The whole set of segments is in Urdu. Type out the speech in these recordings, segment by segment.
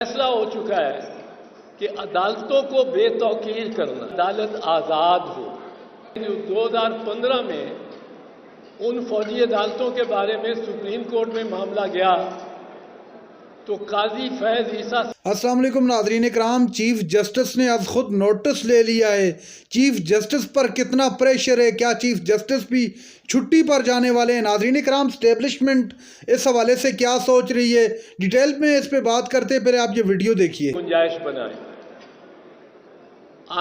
فیصلہ ہو چکا ہے کہ عدالتوں کو بے توقیر کرنا، عدالت آزاد ہو۔ 2015 میں ان فوجی عدالتوں کے بارے میں سپریم کورٹ میں معاملہ گیا تو قاضی فیض عیسیٰ۔ السلام علیکم ناظرین کرام، چیف جسٹس نے اب خود نوٹس لے لیا ہے۔ چیف جسٹس پر کتنا پریشر ہے؟ کیا چیف جسٹس بھی چھٹی پر جانے والے ہیں؟ ناظرین کرام، اسٹیبلشمنٹ اس حوالے سے کیا سوچ رہی ہے، ڈیٹیل میں اس پہ بات کرتے ہیں، پھر آپ یہ ویڈیو دیکھیے۔ گنجائش بنائیں،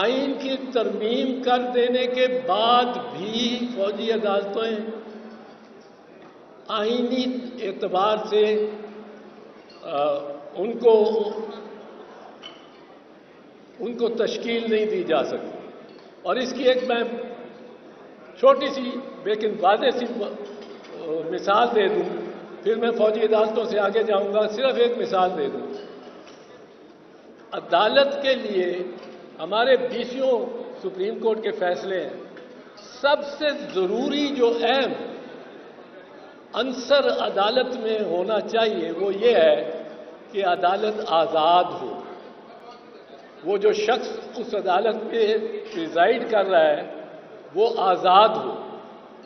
آئین کی ترمیم کر دینے کے بعد بھی فوجی عدالتیں آئینی اعتبار سے ان کو تشکیل نہیں دی جا سکتی۔ اور اس کی ایک میں چھوٹی سی لیکن واضح سی مثال دے دوں، پھر میں فوجی عدالتوں سے آگے جاؤں گا۔ صرف ایک مثال دے دوں، عدالت کے لیے ہمارے 20 سپریم کورٹ کے فیصلے ہیں، سب سے ضروری جو اہم عنصر عدالت میں ہونا چاہیے وہ یہ ہے کہ عدالت آزاد ہو۔ وہ جو شخص اس عدالت پہ پریزائڈ کر رہا ہے وہ آزاد ہو،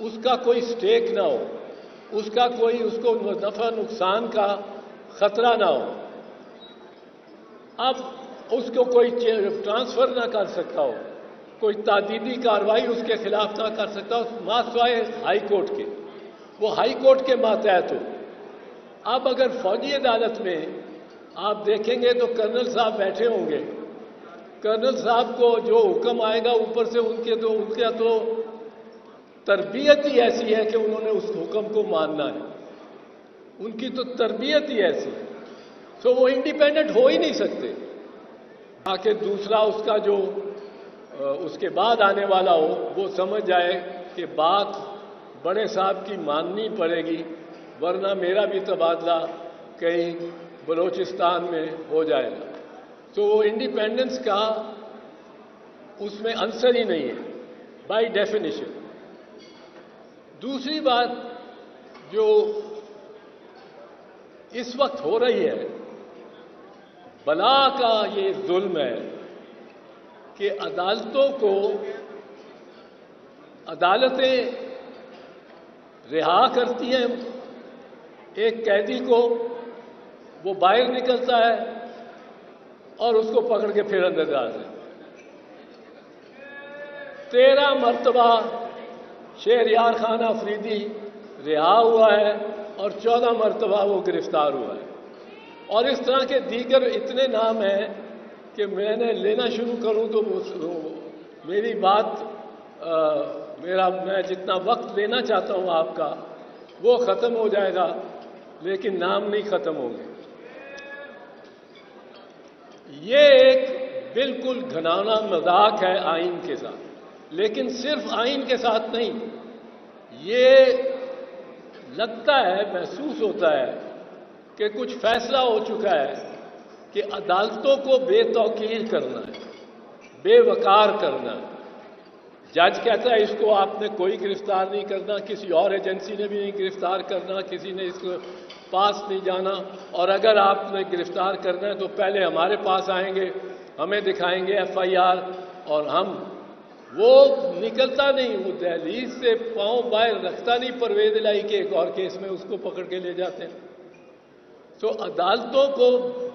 اس کا کوئی سٹیک نہ ہو، اس کو نفع نقصان کا خطرہ نہ ہو، اب اس کو کوئی ٹرانسفر نہ کر سکتا ہو، کوئی تعدیدی کارروائی اس کے خلاف نہ کر سکتا ہو ماسوائے ہائی کورٹ کے، وہ ہائی کورٹ کے ماتحت ہو۔ اب اگر فوجی عدالت میں آپ دیکھیں گے تو کرنل صاحب بیٹھے ہوں گے، کرنل صاحب کو جو حکم آئے گا اوپر سے ان کا تو تربیت ہی ایسی ہے کہ انہوں نے اس حکم کو ماننا ہے، ان کی تو تربیت ہی ایسی ہے، تو وہ انڈیپینڈنٹ ہو ہی نہیں سکتے تاکہ دوسرا اس کا جو اس کے بعد آنے والا ہو وہ سمجھ جائے کہ بات بڑے صاحب کی ماننی پڑے گی، ورنہ میرا بھی تبادلہ کہیں بلوچستان میں ہو جائے گا۔ تو وہ انڈیپینڈنس کا اس میں عنصر ہی نہیں ہے بائی ڈیفینیشن۔ دوسری بات جو اس وقت ہو رہی ہے، بلا کا یہ ظلم ہے کہ عدالتیں رہا کرتی ہیں ایک قیدی کو، وہ باہر نکلتا ہے اور اس کو پکڑ کے پھر اندر ڈالتے ہیں۔ 13 مرتبہ شہریار خان آفریدی رہا ہوا ہے اور 14 مرتبہ وہ گرفتار ہوا ہے، اور اس طرح کے دیگر اتنے نام ہیں کہ میں لینا شروع کروں تو میری بات میں جتنا وقت لینا چاہتا ہوں آپ کا وہ ختم ہو جائے گا، لیکن نام نہیں ختم ہوں گے۔ یہ ایک بالکل گھناؤنا مذاق ہے آئین کے ساتھ، لیکن صرف آئین کے ساتھ نہیں، یہ لگتا ہے، محسوس ہوتا ہے کہ کچھ فیصلہ ہو چکا ہے کہ عدالتوں کو بے توقیر کرنا ہے، بے وقار کرنا ہے۔ جج کہتا ہے اس کو آپ نے کوئی گرفتار نہیں کرنا، کسی اور ایجنسی نے بھی نہیں گرفتار کرنا، کسی نے اس کو پاس نہیں جانا، اور اگر آپ نے گرفتار کرنا ہے تو پہلے ہمارے پاس آئیں گے، ہمیں دکھائیں گے FIR، اور وہ نکلتا نہیں، وہ دہلیز سے پاؤں باہر رکھتا نہیں پرویز الہی کے ایک اور کیس میں، اس کو پکڑ کے لے جاتے ہیں۔ تو عدالتوں کو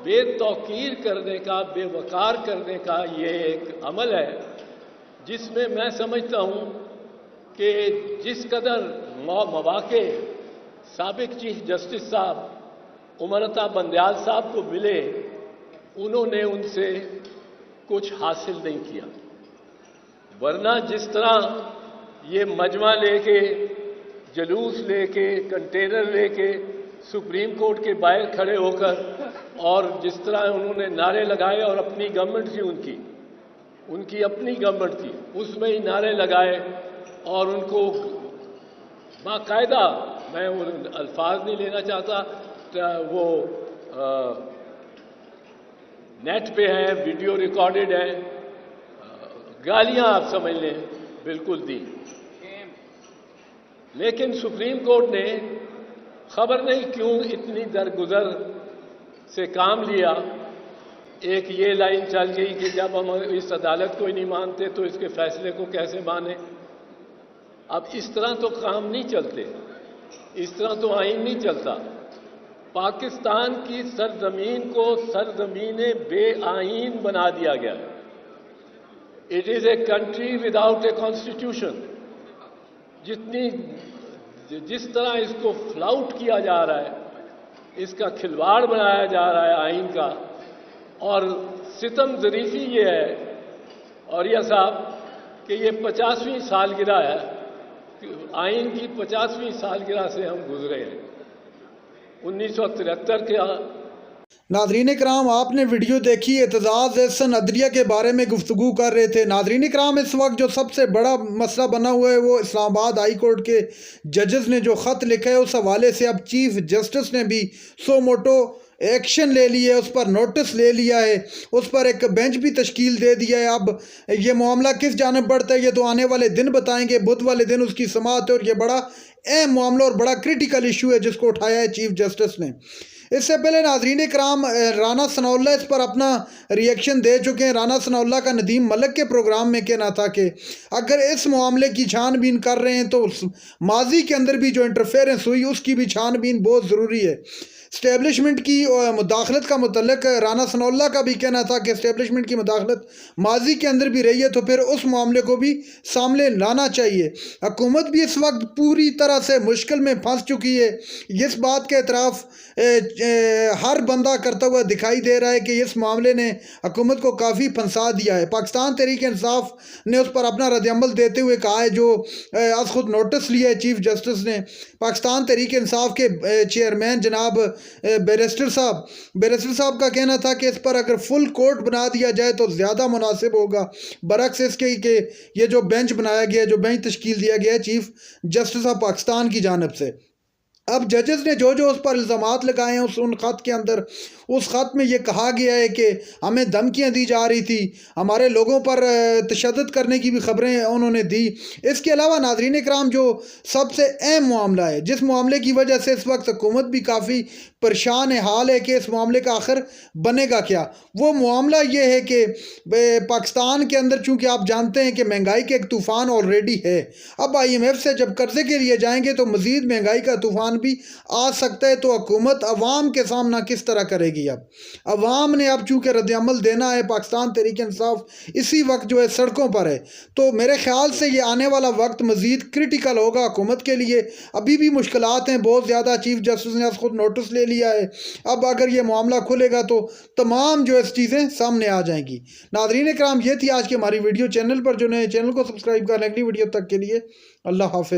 بے توقیر کرنے کا، بے وقار کرنے کا یہ ایک عمل ہے جس میں سمجھتا ہوں کہ جس قدر مواقع سابق چیف جسٹس صاحب عمر عطا بندیال صاحب کو ملے، انہوں نے ان سے کچھ حاصل نہیں کیا، ورنہ جس طرح یہ مجمع لے کے، جلوس لے کے، کنٹینر لے کے سپریم کورٹ کے باہر کھڑے ہو کر، اور جس طرح انہوں نے نعرے لگائے، اور اپنی گورنمنٹ تھی ان کی اپنی گورنمنٹ تھی، اس میں ہی نعرے لگائے، اور ان کو باقاعدہ، میں وہ الفاظ نہیں لینا چاہتا، وہ نیٹ پہ ہیں، ویڈیو ریکارڈڈ ہے، گالیاں آپ سمجھ لیں بالکل دی۔ لیکن سپریم کورٹ نے خبر نہیں کیوں اتنی درگزر سے کام لیا ایک یہ لائن چل گئی کہ جب ہم اس عدالت کو ہی نہیں مانتے تو اس کے فیصلے کو کیسے مانیں. اب اس طرح تو کام نہیں چلتے، اس طرح تو آئین نہیں چلتا. پاکستان کی سرزمین کو سرزمین بے آئین بنا دیا گیا. It is a country without a constitution. جس طرح اس کو فلاؤٹ کیا جا رہا ہے، اس کا کھلواڑ بنایا جا رہا ہے آئین کا. اور ستم ظریفی یہ ہے اوریہ صاحب کہ یہ 50ویں سالگرہ ہے، آئین کی 50ویں سالگرہ سے ہم گزرے ہیں 1973 کے. ناظرین کرام، آپ نے ویڈیو دیکھی، اعتزاز احسن عدلیہ کے بارے میں گفتگو کر رہے تھے. ناظرین کرام، اس وقت جو سب سے بڑا مسئلہ بنا ہوا ہے وہ اسلام آباد ہائی کورٹ کے ججز نے جو خط لکھا ہے اس حوالے سے اب چیف جسٹس نے بھی سو موٹو ایکشن لے لی ہے، اس پر نوٹس لے لیا ہے، اس پر ایک بینچ بھی تشکیل دے دیا ہے. اب یہ معاملہ کس جانب بڑھتا ہے یہ تو آنے والے دن بتائیں گے. بدھ والے دن اس کی سماعت ہے اور یہ بڑا اہم معاملہ اور بڑا کریٹیکل ایشو ہے جس کو اٹھایا ہے چیف جسٹس نے. اس سے پہلے ناظرین کرام، رانا ثناء اللہ اس پر اپنا ریئیکشن دے چکے ہیں. رانا ثناء اللہ کا ندیم ملک کے پروگرام میں کہنا تھا کہ اگر اس معاملے کی چھان بین کر رہے ہیں تو ماضی کے اندر بھی جو انٹرفیئرنس ہوئی اس کی بھی چھان بین بہت ضروری ہے. اسٹیبلشمنٹ کی مداخلت کا متعلق رانا ثناء اللہ کا بھی کہنا تھا کہ اسٹیبلشمنٹ کی مداخلت ماضی کے اندر بھی رہی ہے تو پھر اس معاملے کو بھی سامنے لانا چاہیے. حکومت بھی اس وقت پوری طرح سے مشکل میں پھنس چکی ہے. اس بات کا اعتراف ہر بندہ کرتا ہوا دکھائی دے رہا ہے کہ اس معاملے نے حکومت کو کافی پھنسا دیا ہے. پاکستان تحریک انصاف نے اس پر اپنا رد عمل دیتے ہوئے کہا ہے، جو از خود نوٹس لیا ہے چیف جسٹس نے. پاکستان تحریک انصاف کے چیئرمین جناب بیرسٹر صاحب کا کہنا تھا کہ اس پر اگر فل کورٹ بنا دیا جائے تو زیادہ مناسب ہوگا، برعکس اس کے کہ یہ جو بینچ بنایا گیا ہے، جو بینچ تشکیل دیا گیا ہے چیف جسٹس آف پاکستان کی جانب سے. اب ججز نے جو اس پر الزامات لگائے ہیں ان خط کے اندر، اس خط میں یہ کہا گیا ہے کہ ہمیں دھمکیاں دی جا رہی تھی، ہمارے لوگوں پر تشدد کرنے کی بھی خبریں انہوں نے دی. اس کے علاوہ ناظرین کرام، جو سب سے اہم معاملہ ہے جس معاملے کی وجہ سے اس وقت حکومت بھی کافی پریشان حال ہے کہ اس معاملے کا آخر بنے گا کیا، وہ معاملہ یہ ہے کہ پاکستان کے اندر چونکہ آپ جانتے ہیں کہ مہنگائی کے ایک طوفان آلریڈی ہے. اب IMF سے جب قرضے کے لیے جائیں گے تو مزید مہنگائی کا طوفان بھی آ سکتا ہے. تو حکومت عوام کے سامنا کس طرح کرے گی؟ اب عوام نے اب چونکہ رد عمل دینا ہے، پاکستان تحریک انصاف اسی وقت جو ہے سڑکوں پر ہے، تو میرے خیال سے یہ آنے والا وقت مزید کریٹیکل ہوگا حکومت کے لیے. ابھی بھی مشکلات ہیں بہت زیادہ. چیف جسٹس نے خود نوٹس لے لیا ہے. اب اگر یہ معاملہ کھلے گا تو تمام جو اس چیزیں سامنے آ جائیں گی. ناظرین کرام، یہ تھی آج کی ہماری ویڈیو. چینل پر جو نئے چینل کو سبسکرائب کر لیں. اگلی ویڈیو تک کے لیے اللہ حافظ.